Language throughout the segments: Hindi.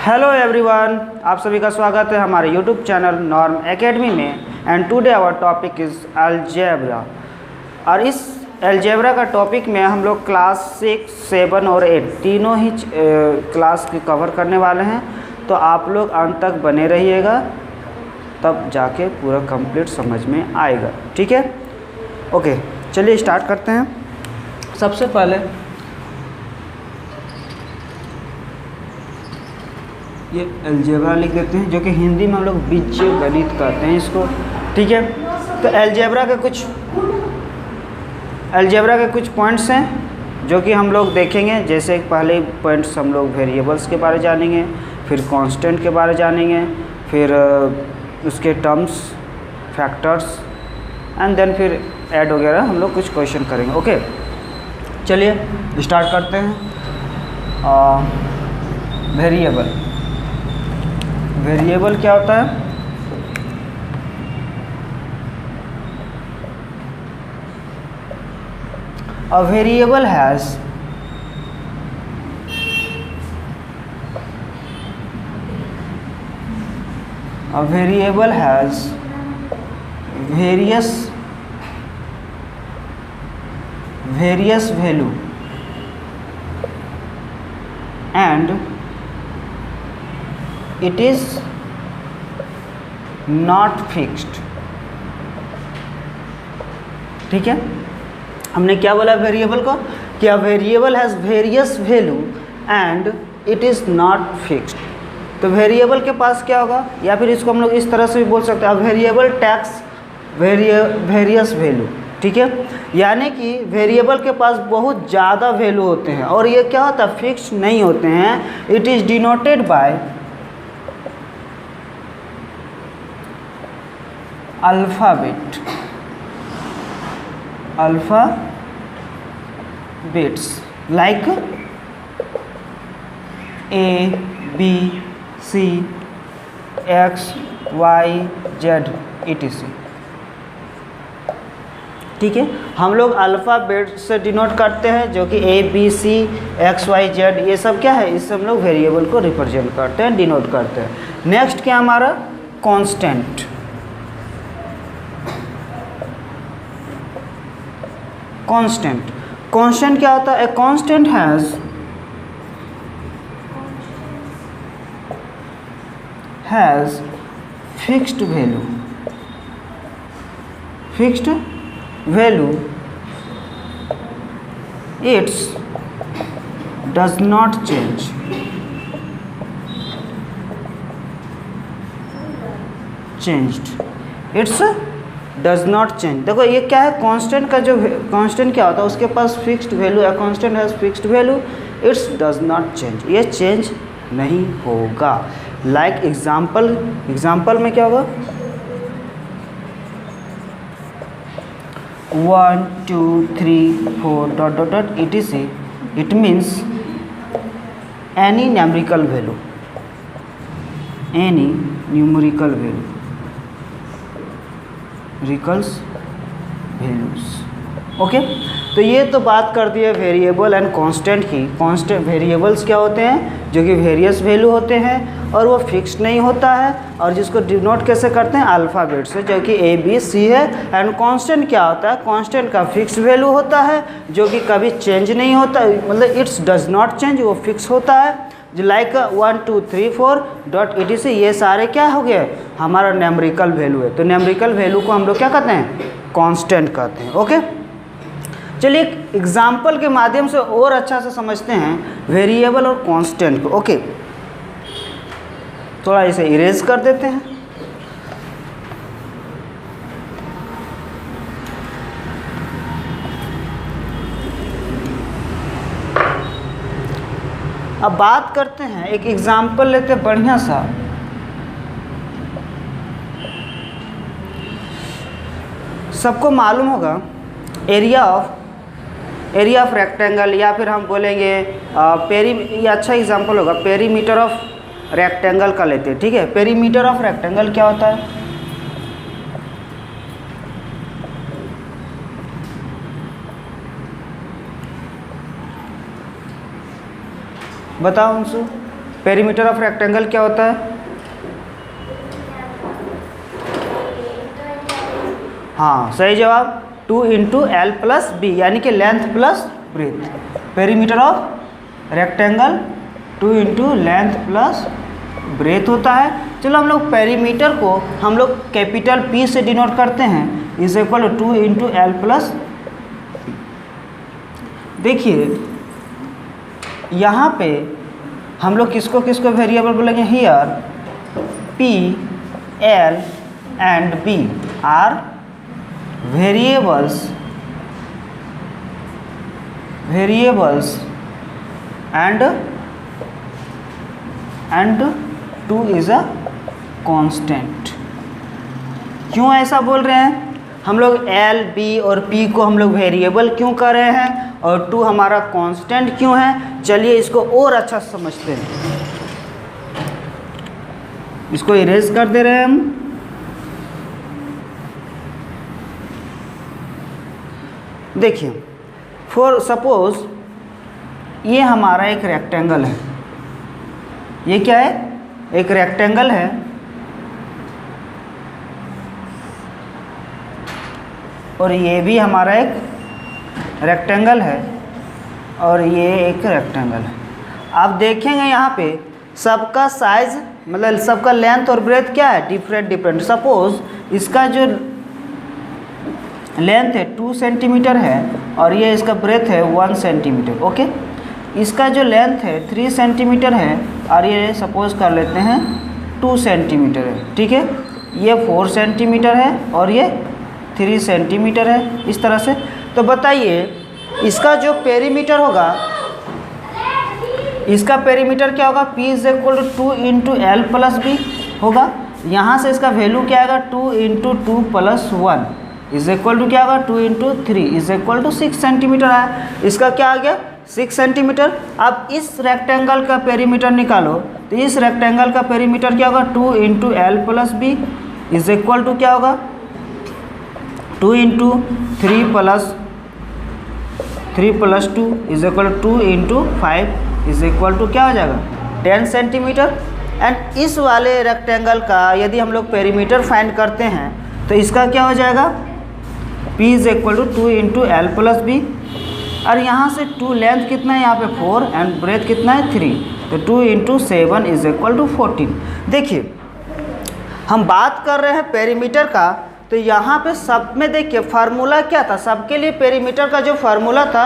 हेलो एवरीवन, आप सभी का स्वागत है हमारे यूट्यूब चैनल नॉर्म एकेडमी में। And today our topic is algebra. और इस अलजेब्रा का टॉपिक में हम लोग क्लास 6, 7 और 8 तीनों ही क्लास की कवर करने वाले हैं। तो आप लोग अंत तक बने रहिएगा, तब जाके पूरा कंप्लीट समझ में आएगा। ठीक है, ओके, चलिए स्टार्ट करते हैं। सबसे पहले ये अलजेब्रा लिख देते हैं, जो कि हिंदी में हम लोग बीजगणित कहते हैं इसको। ठीक है, तो अलजेब्रा के कुछ पॉइंट्स हैं जो कि हम लोग देखेंगे। जैसे पहले पॉइंट्स हम लोग वेरिएबल्स के बारे जानेंगे, फिर कांस्टेंट के बारे जानेंगे, फिर उसके टर्म्स, फैक्टर्स एंड देन फिर ऐड वगैरह हम लोग कुछ क्वेश्चन करेंगे। ओके, चलिए स्टार्ट करते हैं। वेरिएबल क्या होता है? A variable has various value and it is not fixed। ठीक है, हमने क्या बोला वेरिएबल को? कि a variable has various value and it is not fixed. तो वेरिएबल के पास क्या होगा, या फिर इसको हम लोग इस तरह से भी बोल सकते हैं, वेरिएबल टैक्स वेरियस वैल्यू। ठीक है, यानी कि वेरिएबल के पास बहुत ज़्यादा वैल्यू होते हैं और ये क्या होता है, फिक्स्ड नहीं होते हैं। It is denoted by alphabets like A, B, C, X, Y, Z etc। ठीक है, हम लोग अल्फ़ाबेट से डिनोट करते हैं, जो कि A, B, C, X, Y, Z ये सब क्या है, इससे हम लोग वेरिएबल को रिप्रेजेंट करते हैं, डिनोट करते हैं। नेक्स्ट क्या हमारा कांस्टेंट। कांस्टेंट क्या होता है? A constant has fixed value it's does not change. It's does not change. देखो ये क्या है, कांस्टेंट का जो कांस्टेंट क्या होता है, उसके पास फिक्स्ड वैल्यू है। Constant has fixed value it's does not change, ये चेंज नहीं होगा। लाइक एग्जाम्पल में क्या होगा, 1 2 3 4 dot dot dot etc। It means any numerical values. Okay, तो ये तो बात कर दी है वेरिएबल एंड कांस्टेंट की। कांस्टेंट वेरिएबल्स क्या होते हैं, जो कि वेरियस वैल्यू होते हैं और वो फिक्स्ड नहीं होता है, और जिसको डिनोट कैसे करते हैं, अल्फ़ाबेट से, जो कि A, B, C है। एंड कांस्टेंट क्या होता है, कांस्टेंट का फिक्स्ड वैल्यू होता है, जो कि कभी चेंज नहीं होता, मतलब इट्स डज नॉट चेंज, वो फिक्स होता है। जो लाइक 1 2 3 4 डॉट etc, ये सारे क्या हो गए, हमारा न्यूमेरिकल वैल्यू है। तो न्यूमेरिकल वैल्यू को हम लोग क्या कहते हैं, कांस्टेंट कहते हैं। ओके, चलिए एक एग्जाम्पल के माध्यम से और अच्छा से समझते हैं वेरिएबल और कांस्टेंट को। ओके, थोड़ा इसे इरेज कर देते हैं। अब बात करते हैं, एक एग्जाम्पल लेते हैं बढ़िया सा। सबको मालूम होगा एरिया ऑफ रेक्टेंगल, या फिर हम बोलेंगे ये अच्छा एग्जाम्पल होगा, पेरीमीटर ऑफ रेक्टेंगल का लेते हैं। ठीक है, पेरीमीटर ऑफ रेक्टेंगल क्या होता है? बताओ अंशु। पेरीमीटर ऑफ रेक्टेंगल क्या होता है? हाँ सही जवाब 2 इंटू एल प्लस बी, यानी कि length plus breadth. Perimeter of rectangle 2 into length plus breadth होता है। चलो हम लोग पेरीमीटर को हम लोग कैपिटल P से डिनोट करते हैं, is equal to 2 into L plus. देखिए यहाँ पे हम लोग किसको किसको वेरिएबल बोलेंगे? Here P, L and B are variables and 2 is a constant. क्यों ऐसा बोल रहे हैं? हम लोग L, B और P को हम लोग वेरिएबल क्यों कर रहे हैं और 2 हमारा कांस्टेंट क्यों है? चलिए इसको और अच्छा समझते हैं। इसको इरेज कर दे रहे हैं हम। देखिए फॉर सपोज ये हमारा एक रेक्टेंगल है। ये क्या है? एक रेक्टेंगल है और ये भी हमारा एक रेक्टेंगल है और ये एक रेक्टेंगल है। आप देखेंगे यहाँ पे सबका साइज मतलब सबका लेंथ और ब्रेथ क्या है? डिफरेंट। सपोज इसका जो लेंथ है 2 सेंटीमीटर है और ये इसका ब्रेथ है 1 सेंटीमीटर। ओके, इसका जो लेंथ है 3 सेंटीमीटर है और ये सपोज कर लेते हैं 2 सेंटीमीटर है। ठीक है, ये 4 सेंटीमीटर है और ये 3 सेंटीमीटर है, इस तरह से। तो बताइए इसका जो पेरीमीटर होगा, इसका पेरीमीटर क्या होगा? P is equal to 2 into L plus B होगा। यहाँ से इसका वैल्यू क्या आएगा? 2 into 2 plus 1 is equal to क्या होगा? 2 into 3 is equal to 6 centimetre आया। इसका क्या आ गया? 6 सेंटीमीटर। अब इस रेक्टेंगल का पेरीमीटर निकालो, तो इस रेक्टेंगल का पेरीमीटर क्या होगा? 2 into L plus B is equal to क्या होगा? 2 into 3 plus 2 is equal 2 into 5 is equal to क्या हो जाएगा? 10 सेंटीमीटर। एंड इस वाले रेक्टेंगल का यदि हम लोग पेरीमीटर फाइंड करते हैं तो इसका क्या हो जाएगा? P is equal to 2 into L plus B. और यहाँ से 2 लेंथ कितना है? यहाँ पे 4 एंड ब्रेथ कितना है? 3। तो 2 इंटू 7 इज इक्वल टू 14। देखिए हम बात कर रहे हैं पेरीमीटर का, तो यहाँ पे सब में देखिए फार्मूला क्या था? सबके लिए पेरीमीटर का जो फार्मूला था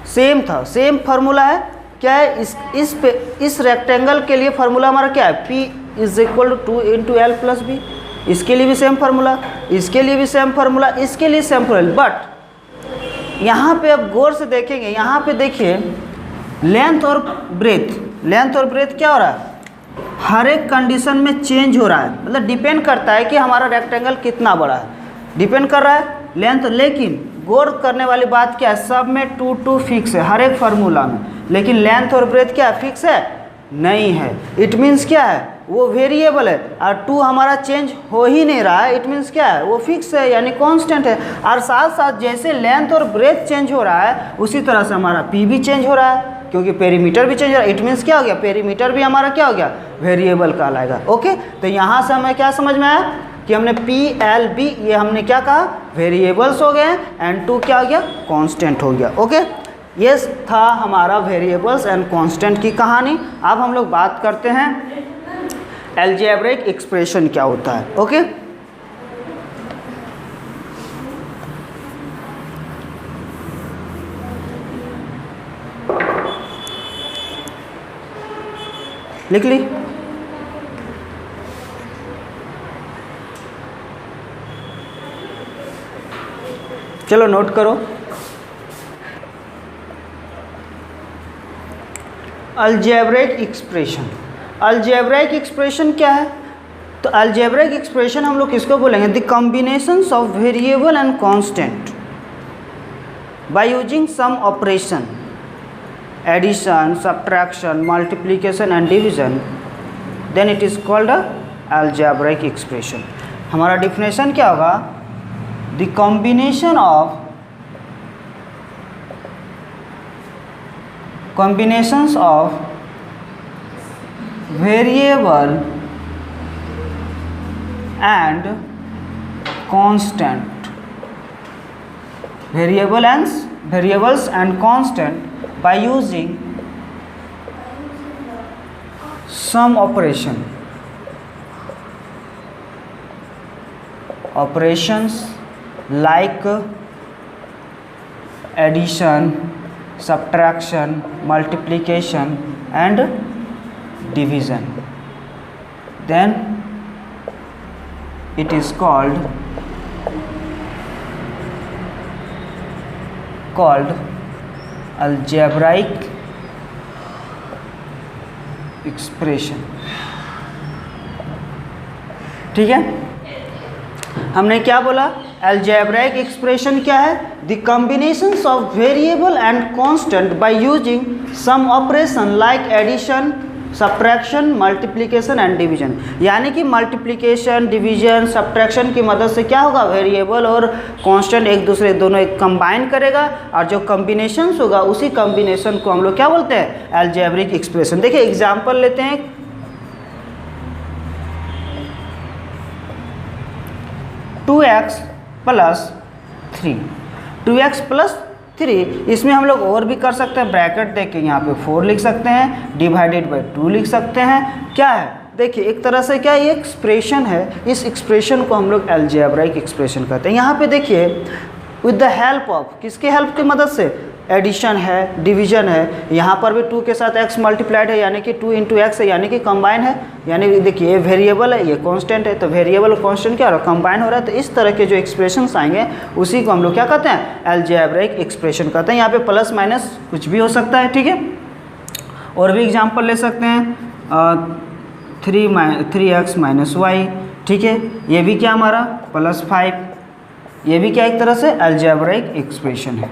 सेम था। सेम फार्मूला है क्या है? इस रेक्टेंगल के लिए फार्मूला हमारा क्या है? P is equal to 2 into L plus B. इसके लिए भी सेम फार्मूला, इसके लिए भी सेम फार्मूला, इसके लिए सेम फार्मूला। बट यहाँ पे अब गौर से देखेंगे, यहाँ पे देखिए लेंथ और ब्रेथ क्या हो रहा है? हर एक कंडीशन में चेंज हो रहा है। मतलब डिपेंड करता है कि हमारा रेक्टेंगल कितना बड़ा है, डिपेंड कर रहा है लेंथ। लेकिन गौर करने वाली बात क्या है? सब में 2 फिक्स है हर एक फार्मूला में, लेकिन लेंथ और ब्रेथ क्या फिक्स है? नहीं है। इट मीन्स क्या है? वो वेरिएबल है और 2 हमारा चेंज हो ही नहीं रहा है। इट मीन्स क्या है? वो फिक्स है यानी कांस्टेंट है। और साथ साथ जैसे लेंथ और ब्रेथ चेंज हो रहा है उसी तरह से हमारा P भी चेंज हो रहा है, क्योंकि पेरीमीटर भी चेंज हो रहा है। इट मीन्स क्या हो गया? पेरीमीटर भी हमारा क्या हो गया? वेरिएबल कहलाएगा। ओके, तो यहाँ से हमें क्या समझ में आया कि हमने P, L, B ये हमने क्या कहा? वेरिएबल्स हो गए एंड 2 क्या हो गया? कांस्टेंट हो गया। ओके, ये था हमारा वेरिएबल्स एंड कांस्टेंट की कहानी। अब हम लोग बात करते हैं अलजेब्रिक एक्सप्रेशन क्या होता है। ओके, लिख ली? चलो नोट करो। Algebraic expression. अलजेब्रिक एक्सप्रेशन क्या है? तो अलजेब्रिक एक्सप्रेशन हम लोग किसको बोलेंगे? The combinations of variable and constant by using some operation, addition, subtraction, multiplication and division, then it is called a algebraic expression. हमारा डिफिनेशन क्या होगा? The combination of variable and constant, variables and constant by using some operations like addition, subtraction, multiplication and division, then it is called algebraic expression। ठीक है, हमने क्या बोला? algebraic expression क्या है? the combinations of variable and constant by using some operation like addition, subtraction, multiplication and division. यानी कि मल्टीप्लिकेशन, डिवीजन, सब्ट्रैक्शन की मदद से क्या होगा? वेरिएबल और कांस्टेंट एक दूसरे दोनों एक कंबाइन करेगा और जो कॉम्बिनेशंस होगा उसी कॉम्बिनेशन को हम लोग क्या बोलते हैं? Algebraic expression. देखिए एग्जांपल लेते हैं। 2x + 3, 2x + 3, इसमें हम लोग और भी कर सकते हैं, ब्रैकेट देख के यहाँ पे 4 लिख सकते हैं, डिवाइडेड बाय 2 लिख सकते हैं। क्या है? देखिए एक तरह से क्या ये एक्सप्रेशन है, इस एक्सप्रेशन को हम लोग अलजेब्राइक एक्सप्रेशन कहते हैं। यहाँ पे देखिए विद द हेल्प ऑफ, किसके हेल्प की मदद से? एडिशन है, डिवीजन है, यहाँ पर भी 2 के साथ x मल्टीप्लाइड है यानी कि 2 × x है यानी कि कंबाइन है। यानी देखिए ये वेरिएबल है, ये कांस्टेंट है, तो वेरिएबल और कांस्टेंट क्या हो रहा है? कंबाइन हो रहा है। तो इस तरह के जो एक्सप्रेशंस आएंगे उसी को हम लोग क्या कहते हैं? अलजेब्राइक एक्सप्रेशन कहते हैं। यहाँ पे प्लस माइनस कुछ भी हो सकता है। ठीक है, और भी एग्जाम्पल ले सकते हैं। 3x - y, ठीक है, ये भी क्या हमारा +5, ये भी क्या एक तरह से अलजेब्राइक एक्सप्रेशन है।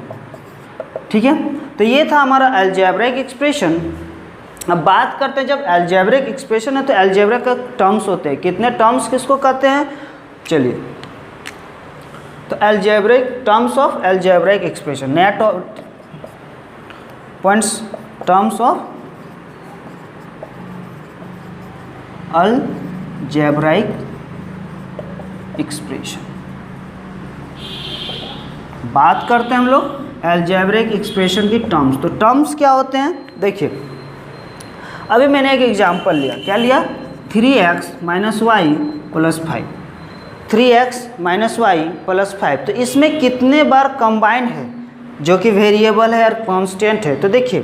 ठीक है, तो ये था हमारा अलजेब्रिक एक्सप्रेशन। अब बात करते हैं, जब अलजेब्रिक एक्सप्रेशन है तो अलजेब्रिक का टर्म्स होते हैं। कितने टर्म्स किसको कहते हैं? चलिए, तो algebraic terms of algebraic expression, नया points, terms of algebraic expression. बात करते हैं हम लोग अलजेब्रिक एक्सप्रेशन की टर्म्स। तो टर्म्स क्या होते हैं? देखिए अभी मैंने एक एग्जांपल लिया, क्या लिया? 3x - y + 5, 3x - y + 5। तो इसमें कितने बार कंबाइन है जो कि वेरिएबल है और कांस्टेंट है? तो देखिए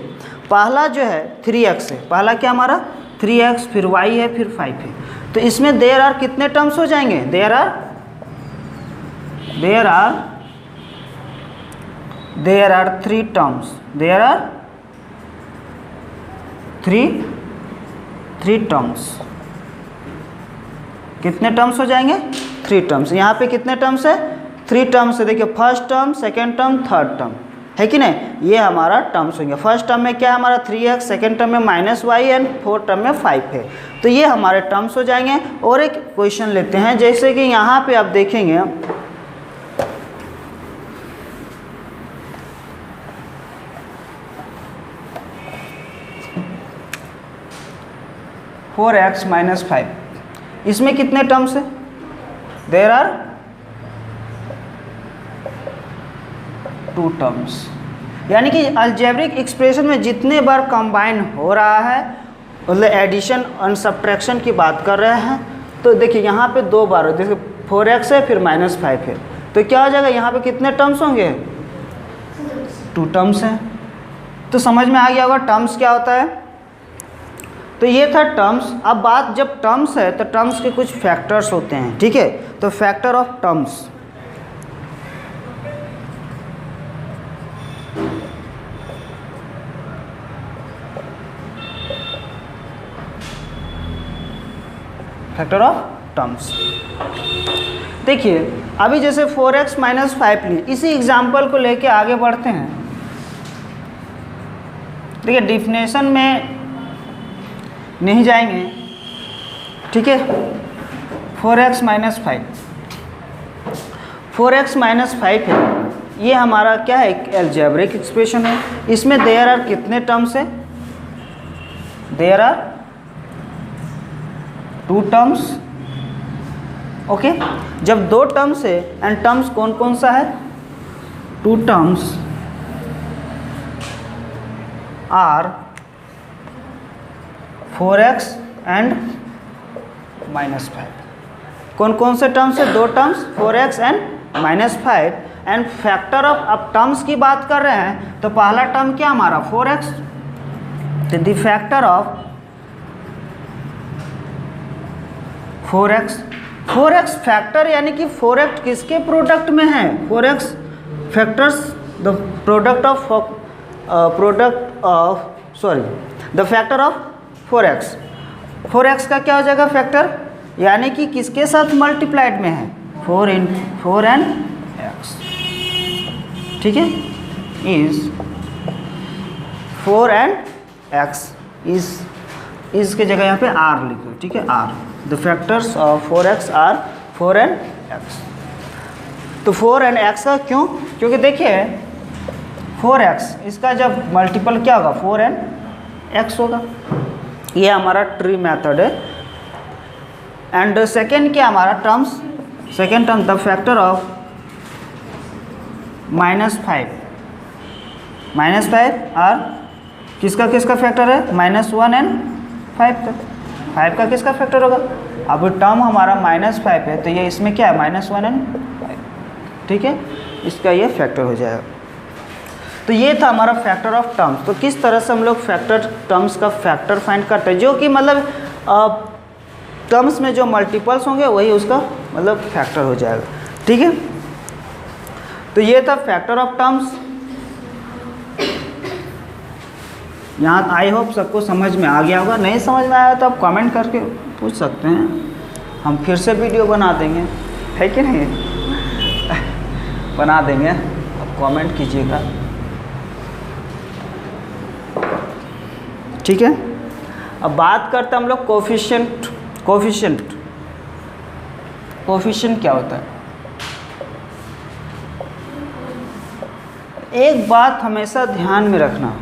पहला जो है 3x है, पहला क्या हमारा 3x, फिर y है, फिर 5 है। तो इसमें देयर आर कितने टर्म्स हो जाएंगे? There are 3 terms, there are 3 terms. कितने टर्म्स हो जाएंगे? 3 टर्म्स। यहाँ पे कितने टर्म्स है? 3 टर्म्स है। देखिए first term, second term, third term, है कि नहीं? ये हमारा टर्म्स होंगे। फर्स्ट टर्म में क्या है हमारा 3x, सेकेंड टर्म में -y एंड फोर्थ टर्म में 5 है। तो ये हमारे टर्म्स हो जाएंगे। और एक क्वेश्चन लेते हैं, जैसे कि यहाँ पे आप देखेंगे 4x - 5, इसमें कितने टर्म्स है? There are 2 terms. यानी कि अलजेब्रिक एक्सप्रेशन में जितने बार कंबाइन हो रहा है, मतलब एडिशन और सब्ट्रैक्शन की बात कर रहे हैं, तो देखिए यहाँ पे 2 बार, जैसे 4x है फिर -5 है, तो क्या हो जाएगा? यहाँ पे कितने टर्म्स होंगे? 2 टर्म्स हैं। तो समझ में आ गया होगा टर्म्स क्या होता है। तो ये था टर्म्स। अब बात जब टर्म्स है तो टर्म्स के कुछ फैक्टर्स होते हैं, ठीक है? तो factor of terms, factor of terms. देखिए अभी जैसे 4x - 5 ली, इसी एग्जाम्पल को लेके आगे बढ़ते हैं। देखिए डिफिनेशन में नहीं जाएंगे, ठीक है? 4x - 5, 4x - 5 है, ये हमारा क्या है? एक अलजेब्रिक एक्सप्रेशन है। इसमें देयर आर कितने टर्म्स है? There are 2 terms. ओके, जब 2 टर्म्स है एंड टर्म्स कौन कौन सा है, 2 टर्म्स आर 4x एंड -5। कौन कौन से टर्म्स है, 2 terms 4x and -5 and factor of, अब टर्म्स की बात कर रहे हैं तो पहला टर्म क्या हमारा 4x, तो the factor of 4x factor यानी कि 4x किसके प्रोडक्ट में है, 4x factors the product of the factor of 4x का क्या हो जाएगा फैक्टर, यानी कि किसके साथ मल्टीप्लाइड में है, 4 एंड x, ठीक है, इज 4 एंड x इस के जगह यहाँ पे r लिखो, ठीक है, r the factors of 4x are 4 and x। तो 4 एंड x का क्यों, क्योंकि देखिए 4x इसका जब मल्टीपल क्या होगा 4 एंड x होगा, ये हमारा ट्री मेथड है। एंड सेकेंड क्या हमारा terms, second term the factor of -5 और किसका किसका फैक्टर है, -1 एंड 5 का किसका फैक्टर होगा, अब टर्म हमारा -5 है तो ये इसमें क्या है -1 एंड 5, ठीक है, इसका ये फैक्टर हो जाएगा। तो ये था हमारा फैक्टर ऑफ टर्म्स। तो किस तरह से हम लोग फैक्टर टर्म्स का फैक्टर फाइंड करते हैं, जो कि मतलब टर्म्स में जो मल्टीपल्स होंगे वही उसका मतलब फैक्टर हो जाएगा, ठीक है। तो ये था फैक्टर ऑफ टर्म्स। यहाँ आई होप सबको समझ में आ गया होगा, नहीं समझ में आया तो आप कमेंट करके पूछ सकते हैं, हम फिर से वीडियो बना देंगे, है कि नहीं बना देंगे, आप कमेंट कीजिएगा, ठीक है। अब बात करते हैं हम लोग कोफिशिएंट क्या होता है। एक बात हमेशा ध्यान में रखना,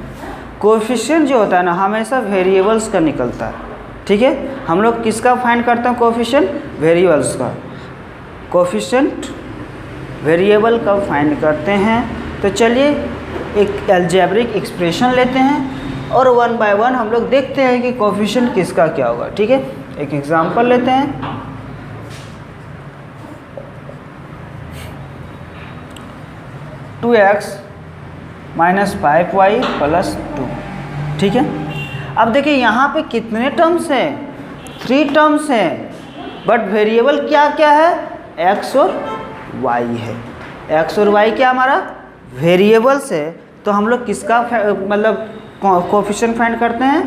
कोफिशिएंट जो होता है ना हमेशा वेरिएबल्स का निकलता है, ठीक है। हम लोग किसका फाइंड करते हैं कोफिशिएंट, वेरिएबल्स का, कोफिशिएंट वेरिएबल का फाइंड करते हैं। तो चलिए एक अलजेब्रिक एक्सप्रेशन लेते हैं और 1 बाय 1 हम लोग देखते हैं कि कोफिशिएंट किसका क्या होगा, ठीक है। एक एग्जांपल लेते हैं, 2x - 5y + 2, ठीक है। अब देखिए यहाँ पे कितने टर्म्स हैं, 3 टर्म्स हैं, बट वेरिएबल क्या क्या है, x और y है। x और y क्या हमारा वेरिएबल्स है, तो हम लोग किसका मतलब कोफिशिएंट फाइंड करते हैं,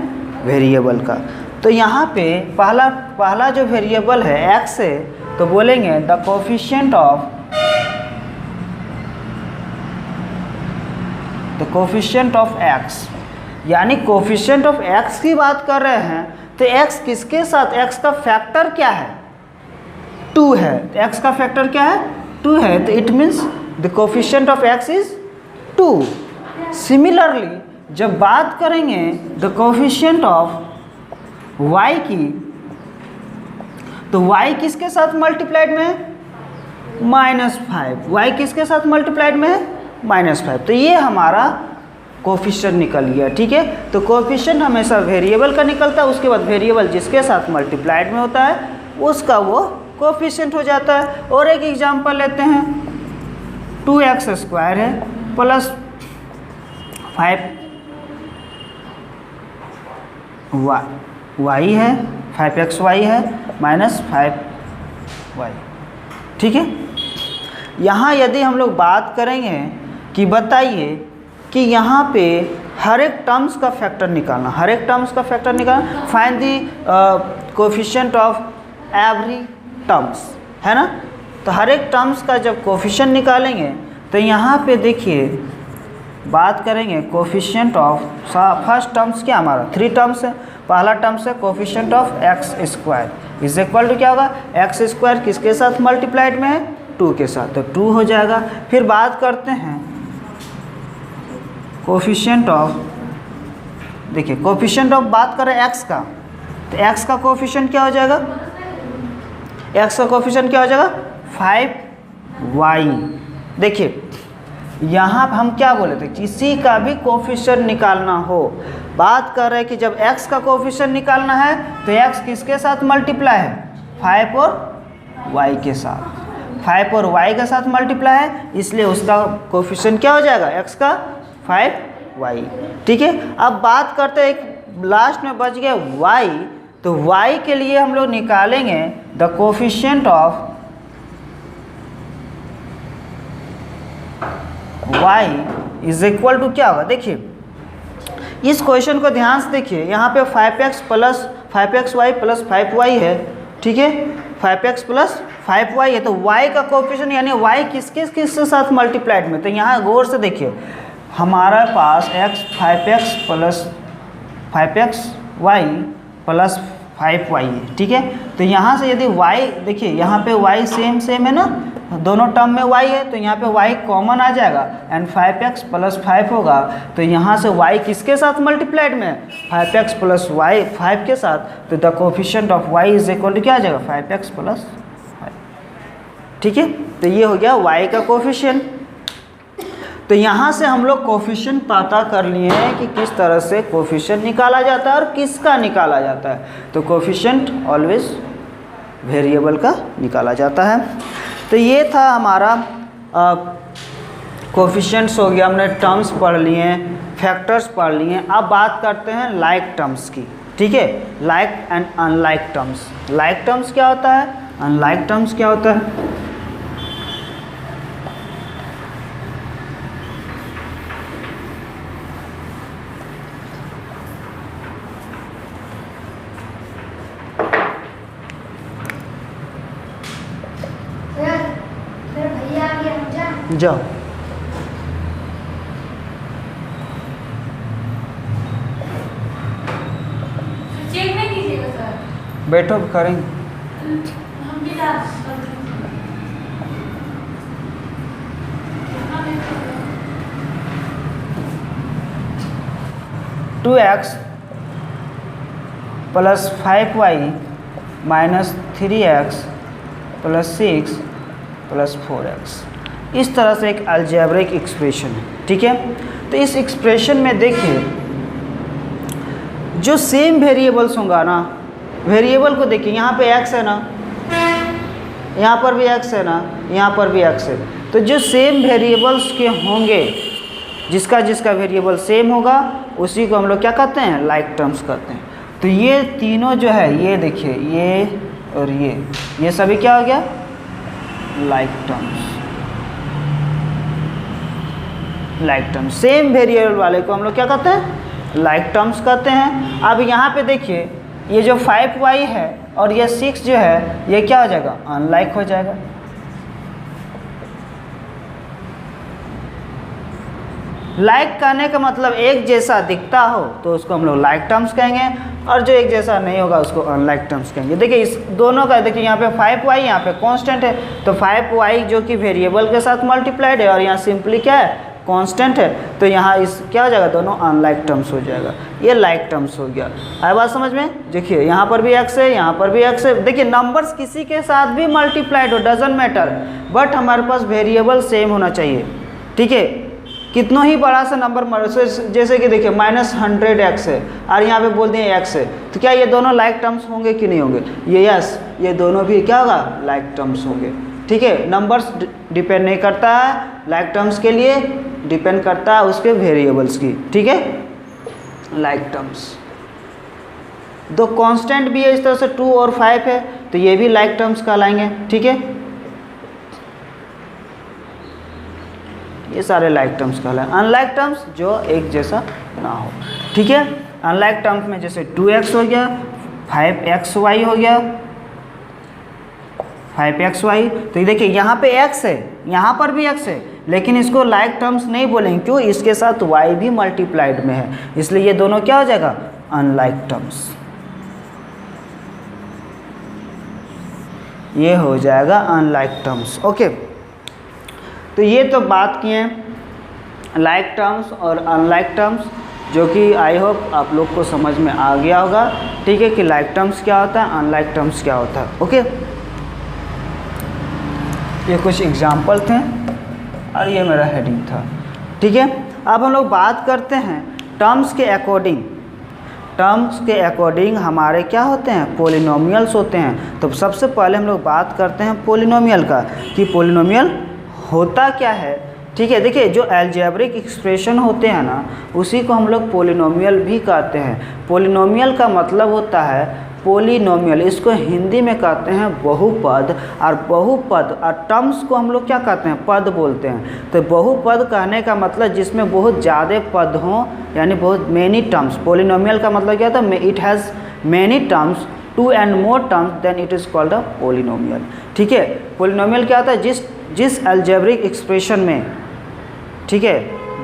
वेरिएबल का। तो यहाँ पे पहला जो वेरिएबल है x है, तो बोलेंगे द कोफिशिएंट ऑफ x, यानी कोफिशिएंट ऑफ x की बात कर रहे हैं तो x किसके साथ, x का फैक्टर क्या है, 2 है, x का फैक्टर क्या है, 2 है, तो it means the coefficient of x is 2। Similarly जब बात करेंगे द कोफिशिएंट ऑफ y की, तो y किसके साथ मल्टीप्लाइड में है, -5, y किसके साथ मल्टीप्लाइड में है, -5, तो ये हमारा कोफिशिएंट निकल गया, ठीक है। तो कोफिशिएंट हमेशा वेरिएबल का निकलता है, उसके बाद वेरिएबल जिसके साथ मल्टीप्लाइड में होता है उसका वो कोफिशिएंट हो जाता है। और एक एग्जांपल लेते हैं, 2x² है प्लस 5y है, 5xy है -5y, ठीक है। यहाँ यदि हम लोग बात करेंगे कि बताइए कि यहाँ पे हर एक टर्म्स का फैक्टर निकालना, find the coefficient of every terms, है ना। तो हर एक टर्म्स का जब कोफिशिएंट निकालेंगे तो यहाँ पे देखिए बात करेंगे कोफिशिएंट ऑफ, फर्स्ट टर्म्स क्या हमारा 3 टर्म्स है, पहला टर्म्स है coefficient of x² is equal to क्या होगा, x² किसके साथ मल्टीप्लाइड में है, 2 के साथ, तो 2 हो जाएगा। फिर बात करते हैं कोफिशिएंट ऑफ, देखिए कोफिशिएंट ऑफ बात करें x का, तो x का कोफिशिएंट क्या हो जाएगा x का कोफिशिएंट क्या हो जाएगा 5y। देखिए यहाँ हम क्या बोले थे, किसी का भी कोफिशिएंट निकालना हो, बात कर रहे हैं कि जब x का कोफिशिएंट निकालना है तो x किसके साथ मल्टीप्लाई है, 5 और y के साथ, 5 और y के साथ मल्टीप्लाई है, इसलिए उसका कोफिशिएंट क्या हो जाएगा x का 5y। ठीक है, अब बात करते हैं एक लास्ट में बच गया y, तो y के लिए हम लोग निकालेंगे the coefficient of y is equal to क्या होगा। देखिए इस क्वेश्चन को ध्यान से देखिए, यहाँ पे 5x plus 5xy plus 5y है, ठीक है, 5x प्लस 5y है, तो y का कोफिशिएंट यानी y किसके साथ मल्टीप्लाइड में, तो यहाँ गौर से देखिए हमारा पास x 5x plus 5xy plus 5y है, ठीक है, तो यहाँ से यदि y देखिए यहाँ पे y सेम है ना, दोनों टर्म में y है, तो यहाँ पे y कॉमन आ जाएगा एंड 5x प्लस 5 होगा, तो यहाँ से y किसके साथ मल्टीप्लाइड में, 5x प्लस y 5 के साथ, तो the coefficient of y is equal to क्या आ जाएगा 5x प्लस 5। ठीक है, तो ये हो गया y का कोफिशिएंट। तो यहाँ से हम लोग कोफिशिएंट पता कर लिए हैं कि किस तरह से कोफिशिएंट निकाला जाता है और किसका निकाला जाता है। तो कोफिशिएंट ऑलवेज वेरिएबल का निकाला जाता है। तो ये था हमारा कोफिशिएंट्स हो गया, हमने टर्म्स पढ़ लिए हैं, फैक्टर्स पढ़ लिए हैं। अब बात करते हैं लाइक टर्म्स की। ठीक है, like and unlike terms. Like terms क्या होता है, अनलाइक टर्म्स क्या होता है। जाओ चेक नहीं कीजिएगा सर, बैठो करेंगे। हम भी डाल 2x plus 5y minus 3x plus 6 plus 4x, इस तरह से एक अलजेब्रिक एक्सप्रेशन है। ठीक है, तो इस एक्सप्रेशन में देखिए जो सेम वेरिएबल्स होगा ना, वेरिएबल को देखिए, यहाँ पे x है ना, यहाँ पर भी x है ना, यहाँ पर भी x है, तो जो सेम वेरिएबल्स के होंगे, जिसका जिसका वेरिएबल सेम होगा उसी को हम लोग क्या कहते हैं, लाइक टर्म्स कहते हैं। तो ये तीनों जो है, ये देखिए ये और ये सभी क्या हो गया, like terms. Like terms same variable वाले को हम लोग क्या कहते हैं, लाइक टर्म्स कहते हैं। अब यहाँ पे देखिए ये जो 5y है और ये 6 जो है, ये क्या हो जाएगा, अनलाइक हो जाएगा। लाइक कहने का मतलब एक जैसा दिखता हो तो उसको हम लोग लाइक टर्म्स कहेंगे, और जो एक जैसा नहीं होगा उसको अनलाइक टर्म्स कहेंगे। देखिए इस दोनों का, देखिए यहाँ पे 5y यहाँ पे कांस्टेंट है, तो 5y जो कि वेरिएबल के साथ मल्टीप्लाइड है और यहाँ सिंपली क्या है, कांस्टेंट है, तो यहाँ इस क्या हो जाएगा, दोनों अनलाइक टर्म्स हो जाएगा। ये लाइक टर्म्स हो गया। आए बात समझ में। देखिए यहाँ पर भी x है, यहाँ पर भी x है। देखिए नंबर्स किसी के साथ भी मल्टीप्लाइड हो, डजंट मैटर, बट हमारे पास वेरिएबल सेम होना चाहिए। ठीक है, कितना ही बड़ा सा नंबर, जैसे कि देखिए -100x है और यहाँ पे बोल दिए x है, तो क्या ये दोनों लाइक टर्म्स होंगे कि नहीं होंगे, ये यस, ये दोनों भी क्या होगा, लाइक टर्म्स होंगे। ठीक है, नंबर्स डिपेंड नहीं करता है लाइक टर्म्स के लिए, डिपेंड करता है उसके वेरिएबल्स की। ठीक है, लाइक टर्म्स। दो कांस्टेंट भी है इस तरह से 2 और 5 है, तो ये भी लाइक टर्म्स कहलाएंगे। ठीक है, ये सारे लाइक टर्म्स कहलाए। अनलाइक टर्म्स जो एक जैसा ना हो। ठीक है, अनलाइक टर्म्स में जैसे 2x हो गया, 5xy हो गया, 5xy, तो ये देखिए यहाँ पे x है, यहाँ पर भी x है, लेकिन इसको लाइक टर्म्स नहीं बोलेंगे, क्यों, इसके साथ y भी मल्टीप्लाइड में है, इसलिए ये दोनों क्या हो जाएगा, अनलाइक टर्म्स। ये हो जाएगा अनलाइक टर्म्स। ओके, तो ये तो बात किए लाइक टर्म्स और अनलाइक टर्म्स, जो कि आई होप आप लोग को समझ में आ गया होगा। ठीक है, कि लाइक टर्म्स क्या होता है, अनलाइक टर्म्स क्या होता है। ओके, ये कुछ एग्जाम्पल थे और ये मेरा हेडिंग था। ठीक है, अब हम लोग बात करते हैं टर्म्स के अकॉर्डिंग। टर्म्स के अकॉर्डिंग हमारे क्या होते हैं, पोलिनोमियल्स होते हैं। तो सबसे पहले हम लोग बात करते हैं पोलिनोमियल का कि पोलिनोमियल होता क्या है। ठीक है, देखिए जो अलजेब्रिक एक्सप्रेशन होते हैं ना, उसी को हम लोग पोलिनोमियल भी कहते हैं। पोलिनोमियल का मतलब होता है पोलिनोमियल, इसको हिंदी में कहते हैं बहुपद। और बहुपद और टर्म्स को हम लोग क्या कहते हैं, पद बोलते हैं। तो बहुपद कहने का मतलब जिसमें बहुत ज़्यादा पद हों, यानी बहुत मैनी टर्म्स। पोलिनोमियल का मतलब क्या था, it has many terms, 2 and more terms, then it is called a polynomial। ठीक है, पोलिनोमियल क्या होता है, जिस अलजेब्रिक एक्सप्रेशन में, ठीक है,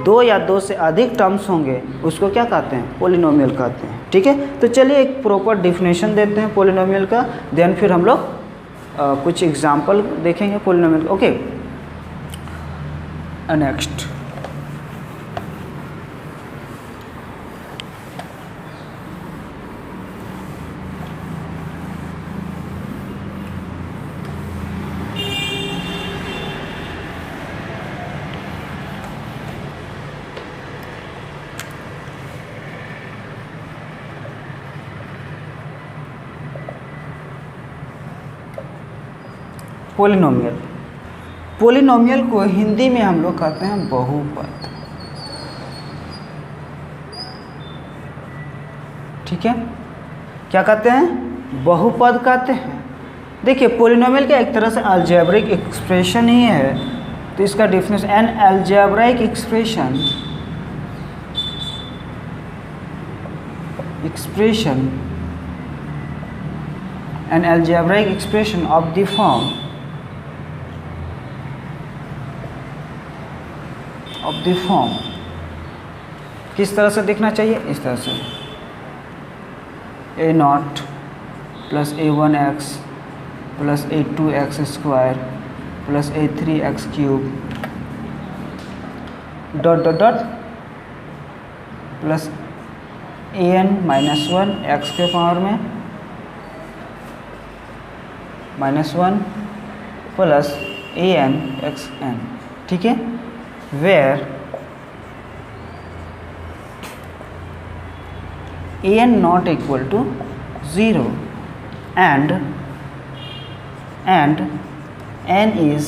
2 या 2 से अधिक टर्म्स होंगे उसको क्या कहते हैं, पोलिनोमियल कहते हैं। ठीक है, तो चलिए एक प्रॉपर डिफिनेशन देते हैं पोलिनोमियल का, देन फिर हम लोग कुछ एग्जांपल देखेंगे polynomial. Okay, next polynomial. Polynomial को हिंदी में हम लोग कहते हैं बहुपद। ठीक है, क्या कहते हैं, बहुपद कहते हैं। देखिए पोलिनोमियल का एक तरह से अलजेब्रिक एक्सप्रेशन ही है, तो इसका definition, N algebraic expression an algebraic expression of the form किस तरह से दिखना चाहिए, इस तरह से a0 plus a1x plus a2x square plus a3x cube dot dot dot plus an minus 1 x के पावर में -1 प्लस an xn। ठीक है, where an not equal to 0 and n is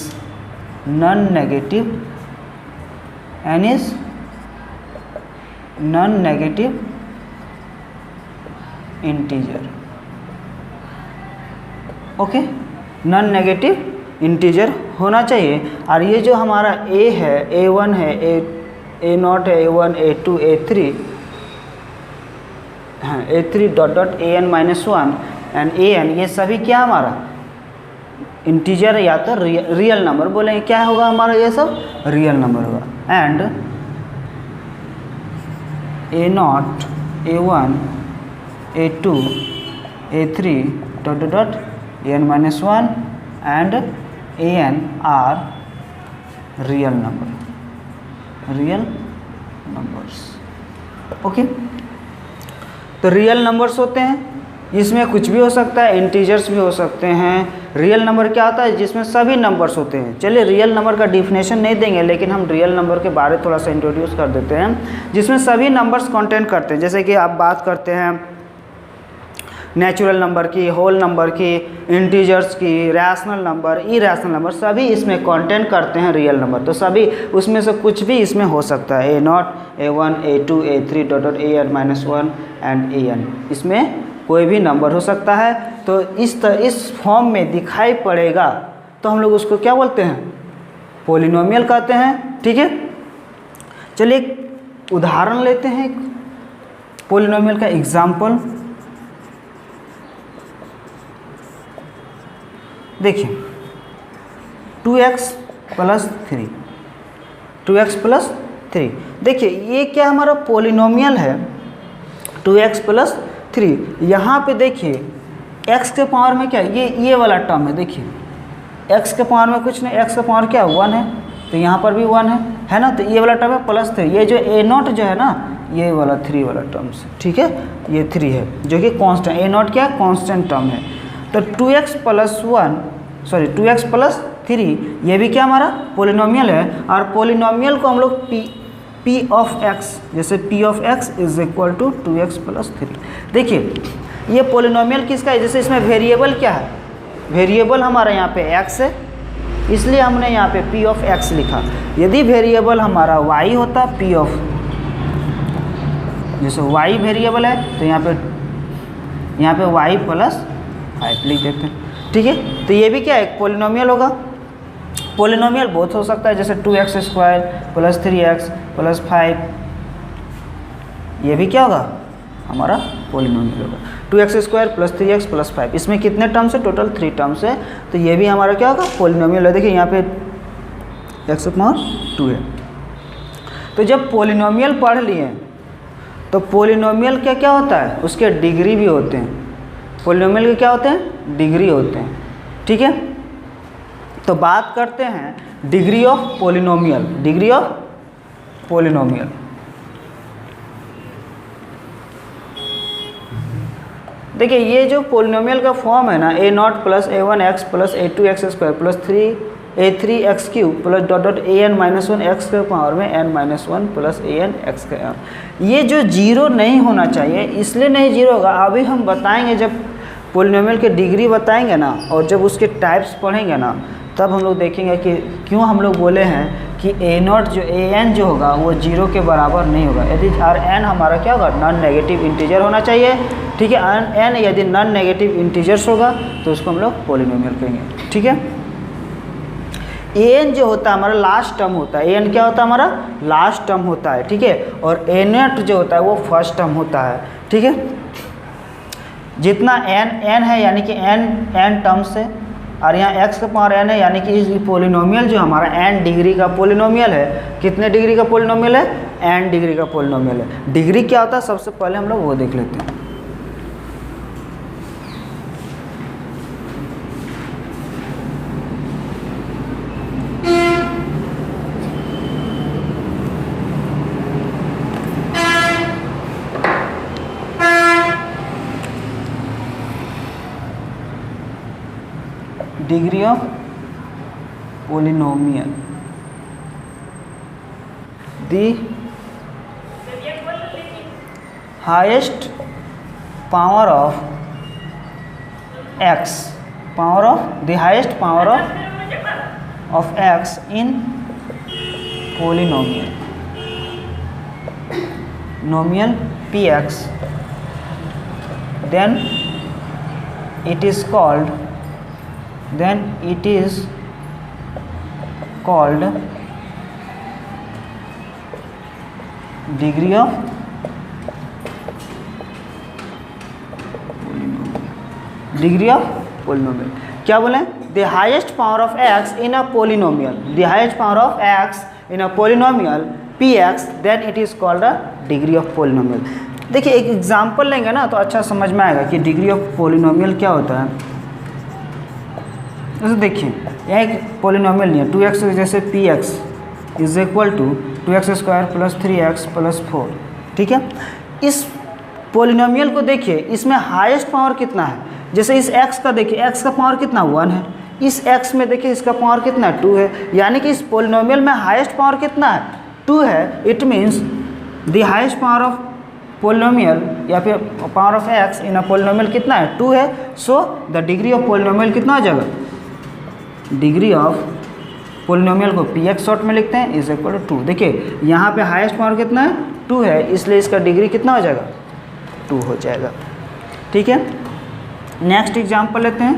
non-negative, n is non-negative integer। Okay, non negative integer होना चाहिए। और ये जो हमारा a है, a1 है, a0 है, a1, a2, a3 हाँ, a3 dot dot an minus 1 and an, ये सभी क्या हमारा इंटीजर या तो रियल नंबर बोलेंगे। क्या होगा हमारा, ये सब रियल नंबर होगा। And a0, a1, a2, a3 dot dot dot an minus 1 and an are real numbers। Okay, तो रियल नंबर्स होते हैं, इसमें कुछ भी हो सकता है, इंटीजर्स भी हो सकते हैं। रियल नंबर क्या होता है, जिसमें सभी नंबर्स होते हैं। चलिए रियल नंबर का डिफिनेशन नहीं देंगे, लेकिन हम रियल नंबर के बारे थोड़ा सा इंट्रोड्यूस कर देते हैं, जिसमें सभी नंबर्स कंटेंट करते हैं। जैसे कि आप बात करते हैं नेचुरल नंबर की, होल नंबर की, इंटीजर्स की, रैशनल नंबर, इरैशनल नंबर, सभी इसमें कंटेंट करते हैं रियल नंबर। तो सभी उसमें से कुछ भी इसमें हो सकता है, a0, a1, a2, a3 dot dot an minus 1 and an, इसमें कोई भी नंबर हो सकता है। तो इस फॉर्म में दिखाई पड़ेगा तो हम लोग उसको क्या बोलते हैं, पोलिनोमियल कहते हैं। ठीक है, चलिए एक उदाहरण लेते हैं पोलिनोमियल का एग्जाम्पल। देखिए 2x प्लस 3, देखिए ये क्या हमारा पोलिनोमियल है, 2x प्लस 3। यहाँ पे देखिए x के पावर में क्या, ये वाला टर्म है। देखिए x के पावर में कुछ नहीं, x का पावर क्या 1 है, तो यहाँ पर भी 1 है ना। तो ये वाला टर्म है प्लस 3। ये जो a0 जो है ना, ये वाला 3 वाला टर्म से, ठीक है, ये 3 है जो कि कांस्टेंट, a0 क्या कांस्टेंट टर्म है। तो 2x प्लस 3, ये भी क्या हमारा पोलिनोमियल है। और पोलिनोमियल को हम लोग पी ऑफ एक्स, जैसे P of X is equal to 2x + 3। देखिए ये पोलिनोमियल किसका है, जैसे इसमें वेरिएबल क्या है, वेरिएबल हमारा यहाँ पे x है, इसलिए हमने यहाँ पे p ऑफ x लिखा। यदि वेरिएबल हमारा y होता, p ऑफ, जैसे y वेरिएबल है तो यहाँ पे y + 5 लिख देते हैं, ठीक है। तो ये भी क्या है, एक पोलिनोमियल होगा। पोलिनोमियल बहुत हो सकता है, जैसे 2x² + 3x + 5, ये भी क्या होगा हमारा पोलिनोमियल होगा। 2x² + 3x + 5, इसमें कितने टर्म्स है, टोटल 3 टर्म्स है, तो ये भी हमारा क्या होगा पोलिनोमियल है। देखिए यहाँ पे x⁻2 है। तो जब पोलिनोमियल पढ़ लिए तो पोलिनोमियल क्या क्या होता है, उसके डिग्री भी होते हैं। पोलिनोमियल के क्या होते हैं, डिग्री होते हैं, ठीक है। तो बात करते हैं degree of polynomial. Degree of polynomial, देखिए ये जो पोलिनोमियल का फॉर्म है ना, a0 + a1x + a2x² + 3a3x³ + an - 1 x के पावर में n - 1 + an x²। ये जो जीरो नहीं होना चाहिए, इसलिए नहीं जीरो होगा, अभी हम बताएंगे जब पोलिनोमियल के डिग्री बताएंगे ना, और जब उसके टाइप्स पढ़ेंगे ना, तब हम लोग देखेंगे कि क्यों हम लोग बोले हैं कि a0 जो an जो होगा वो 0 के बराबर नहीं होगा। यदि n हमारा क्या होगा, नॉन नेगेटिव इंटीजर होना चाहिए, ठीक है। n यदि नॉन नेगेटिव इंटीजर्स होगा तो उसको हम लोग पोलिनोमियल कहेंगे, ठीक है। an जो होता है हमारा लास्ट टर्म होता है, an क्या होता है हमारा लास्ट टर्म होता है, ठीक है। और a0 जो होता है वो फर्स्ट टर्म होता है, ठीक है। जितना n है यानी कि n टर्म्स है, और यहाँ x का पावर n है, यानी कि इस पोलिनोमियल जो हमारा n डिग्री का पोलिनोमियल है, कितने डिग्री का पोलिनोमियल है, n डिग्री का पोलिनोमियल है। डिग्री क्या होता है सबसे पहले हम लोग वो देख लेते हैं। Degree of polynomial, the highest power of x, power of the highest power of x in polynomial nomial px, then it is called degree of degree of polynomial. क्या बोले, the highest power of x in a polynomial, the highest power of x in a polynomial px, then it is called a degree of polynomial. देखिए एक एग्जांपल लेंगे ना तो अच्छा समझ में आएगा कि डिग्री ऑफ पोलिनोमियल क्या होता है। जैसे देखिए यहाँ एक पोलिनोमियल नहीं है, 2x जैसे px is equal to 2x² + 3x + 4, ठीक है। इस पोलिनोमियल को देखिए, इसमें हाईएस्ट पावर कितना है, जैसे इस x का देखिए, x का पावर कितना 1 है, इस x में देखिए इसका पावर कितना 2 है, यानी कि इस पोलिनोमियल में हाईएस्ट पावर कितना है 2 है। It means the highest power of polynomial या फिर power of x in a polynomial कितना है 2 है। So the degree of polynomial कितना हो जाएगा, डिग्री ऑफ पोलिनोमियल को px शॉर्ट में लिखते हैं इज इक्वल टू 2। देखिए यहाँ पे हाईएस्ट पावर कितना है 2 है, इसलिए इसका डिग्री कितना हो जाएगा 2 हो जाएगा, ठीक है। नेक्स्ट एग्जांपल लेते हैं,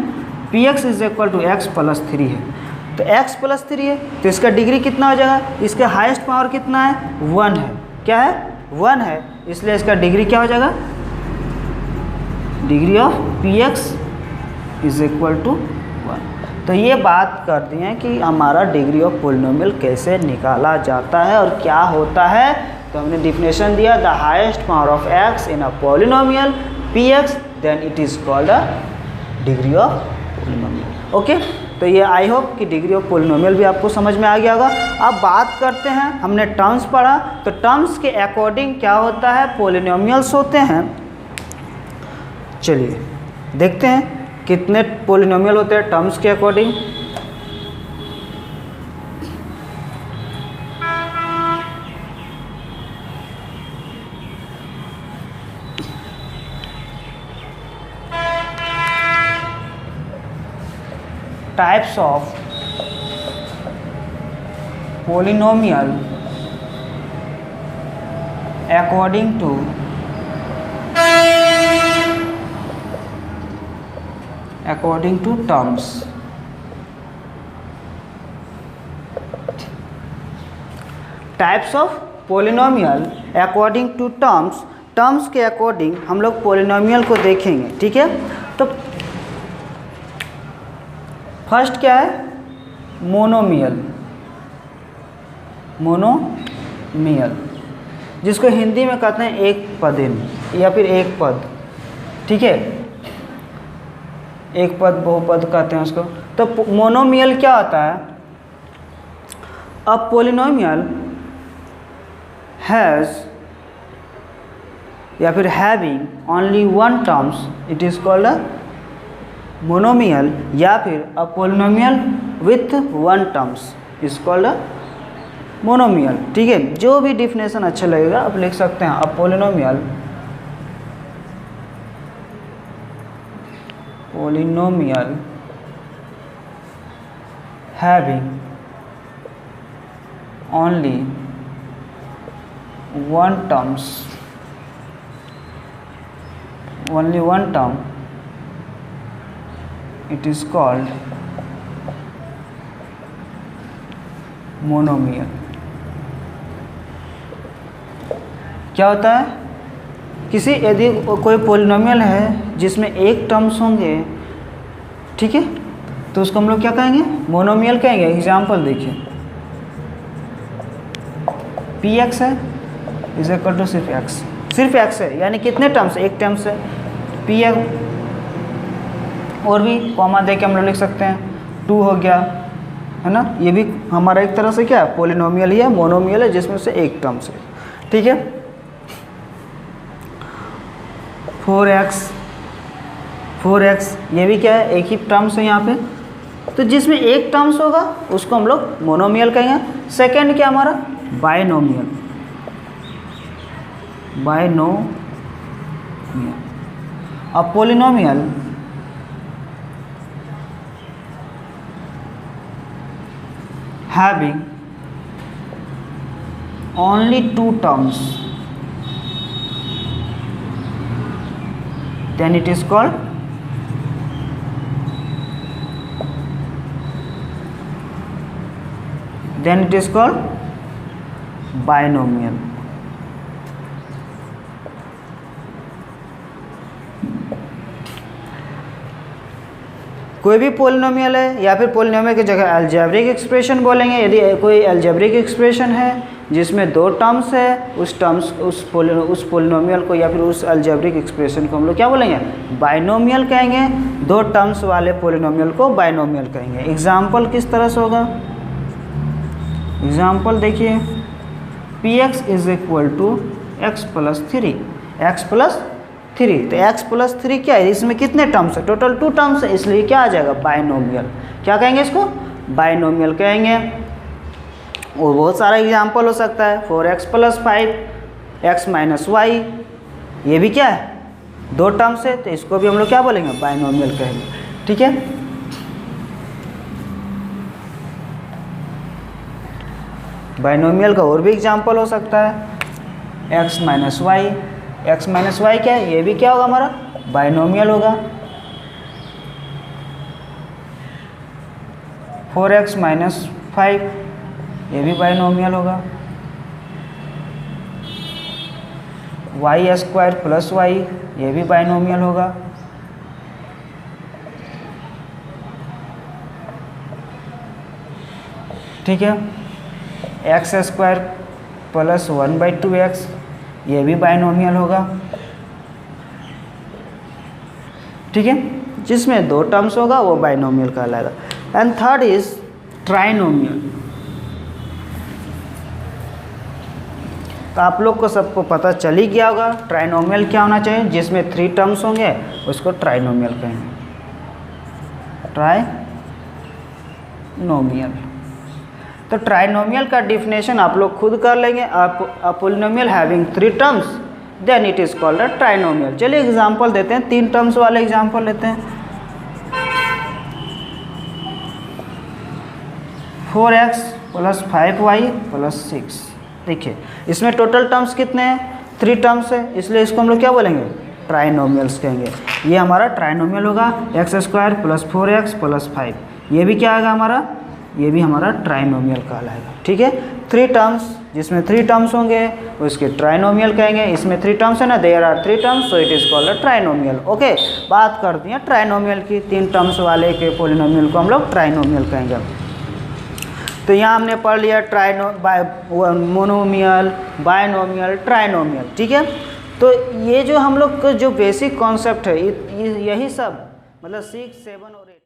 px is equal to x + 3 है, तो x + 3 है तो इसका डिग्री कितना हो जाएगा, इसका हाईएस्ट पावर कितना है 1 है, क्या है 1 है, इसलिए इसका डिग्री क्या हो जाएगा, degree of px is equal to 1। तो ये बात करते हैं कि हमारा डिग्री ऑफ पोलिनोमियल कैसे निकाला जाता है और क्या होता है। तो हमने डिफिनेशन दिया, the highest power of x in a polynomial px, then it is called a degree of polynomial. Okay, तो ये आई होप कि डिग्री ऑफ पोलिनोमियल भी आपको समझ में आ गया होगा। अब बात करते हैं, हमने टर्म्स पढ़ा, तो टर्म्स के अकॉर्डिंग क्या होता है, पोलिनोमियल्स होते हैं। चलिए देखते हैं कितने पोलिनोमियल होते हैं टर्म्स के according. Types of polynomial according to terms. Types of polynomial according to terms के अकॉर्डिंग हम लोग पोलिनोमियल को देखेंगे, ठीक है। तो फर्स्ट क्या है, मोनोमियल, जिसको हिंदी में कहते हैं एक पदिन या फिर एक पद, ठीक है, एक पद बहुपद कहते हैं उसको। तो मोनोमियल क्या होता है, अ पोलिनोमियल हैज़ या फिर having only one terms, it is called a monomial, या फिर a polynomial with one terms is called a monomial, ठीक है। जो भी डिफिनेशन अच्छा लगेगा आप लिख सकते हैं। A polynomial having only one term, it is called monomial. क्या होता है, किसी यदि कोई पोलिनोमियल है जिसमें एक टर्म्स होंगे, ठीक है, तो उसको हम लोग क्या कहेंगे, मोनोमियल कहेंगे। एग्जाम्पल देखिए, पी एक्स है इज इक्वल टू सिर्फ एक्स है, यानी कितने टर्म्स, एक टर्म्स है पी एक्स, और भी कॉमा दे के हम लोग लिख सकते हैं, 2 हो गया, है ना। ये भी हमारा एक तरह से क्या है, पोलिनोमियल ही है, मोनोमियल है, जिसमें से एक टर्म्स है, ठीक है। 4x ये भी क्या है, एक ही टर्म्स है यहाँ पे, तो जिसमें एक टर्म्स होगा उसको हम लोग मोनोमियल कहेंगे। सेकंड क्या हमारा, बाइनोमियल। अब polynomial having only 2 terms, then it is called binomial। कोई भी पोलिनोमियल है या फिर पोलिनोमियल की जगह अलजेब्रिक एक्सप्रेशन बोलेंगे। यदि कोई अलजेब्रिक एक्सप्रेशन है जिसमें 2 टर्म्स है, उस पोलिनोमियल को या फिर उस अलजेब्रिक एक्सप्रेशन को हम लोग क्या बोलेंगे, बाइनोमियल कहेंगे। 2 टर्म्स वाले पोलिनोमियल को बाइनोमियल कहेंगे। एग्जाम्पल किस तरह से होगा, एग्जाम्पल देखिए, P X is equal to X plus 3, तो x प्लस 3 क्या है, इसमें कितने टर्म्स है, टोटल 2 टर्म्स है, इसलिए क्या आ जाएगा, बाइनोमियल। क्या कहेंगे इसको, बाइनोमियल कहेंगे। और बहुत सारा एग्जाम्पल हो सकता है, 4x plus 5, x minus Y, ये भी क्या है, 2 टर्म्स है, तो इसको भी हम लोग क्या बोलेंगे, बाइनोमियल कहेंगे, ठीक है। बाइनोमियल का और भी एग्जाम्पल हो सकता है, x माइनस वाई, क्या है, ये भी क्या होगा हमारा, बाइनोमियल होगा। 4x माइनस 5, ये भी बाइनोमियल होगा। y² प्लस वाई, ये भी बाइनोमियल होगा। ठीक है, x² प्लस 1/2x, ये भी बाइनोमियल होगा, ठीक है। जिसमें 2 टर्म्स होगा वो बाइनोमियल कहलाएगा। And third is trinomial. तो आप लोग को सबको पता चल ही गया होगा ट्राइनोमियल क्या होना चाहिए, जिसमें 3 टर्म्स होंगे उसको ट्राइनोमियल कहेंगे, ट्राइनोमियल। तो ट्राइनोमियल का डिफिनेशन आप लोग खुद कर लेंगे। A polynomial having 3 terms then it is called a trinomial. चलिए एग्जांपल देते हैं, 3 टर्म्स वाले एग्जांपल लेते हैं। 4x plus 5y plus 6। देखिए इसमें टोटल टर्म्स कितने हैं, 3 टर्म्स है, इसलिए इसको हम लोग क्या बोलेंगे, ट्राइनोमियल्स कहेंगे। ये हमारा ट्राइनोमियल होगा, x² प्लस 4x प्लस 5। ये भी क्या आएगा हमारा, ये भी हमारा ट्राइनोमियल कहलाएगा। ठीक है, 3 टर्म्स, जिसमें 3 टर्म्स होंगे उसके ट्राइनोमियल कहेंगे। इसमें 3 टर्म्स है ना, there are 3 terms, so it is called a trinomial. Okay, बात करते हैं ट्राइनोमियल की। 3 टर्म्स वाले के पोलिनोमियल को हम लोग ट्राइनोमियल कहेंगे। तो यहाँ हमने पढ़ लिया मोनोमियल, बायनोमियल, ट्राइनोमियल। ठीक है, तो ये जो हम लोग का जो बेसिक कॉन्सेप्ट है, यही सब मतलब 6, 7 और 8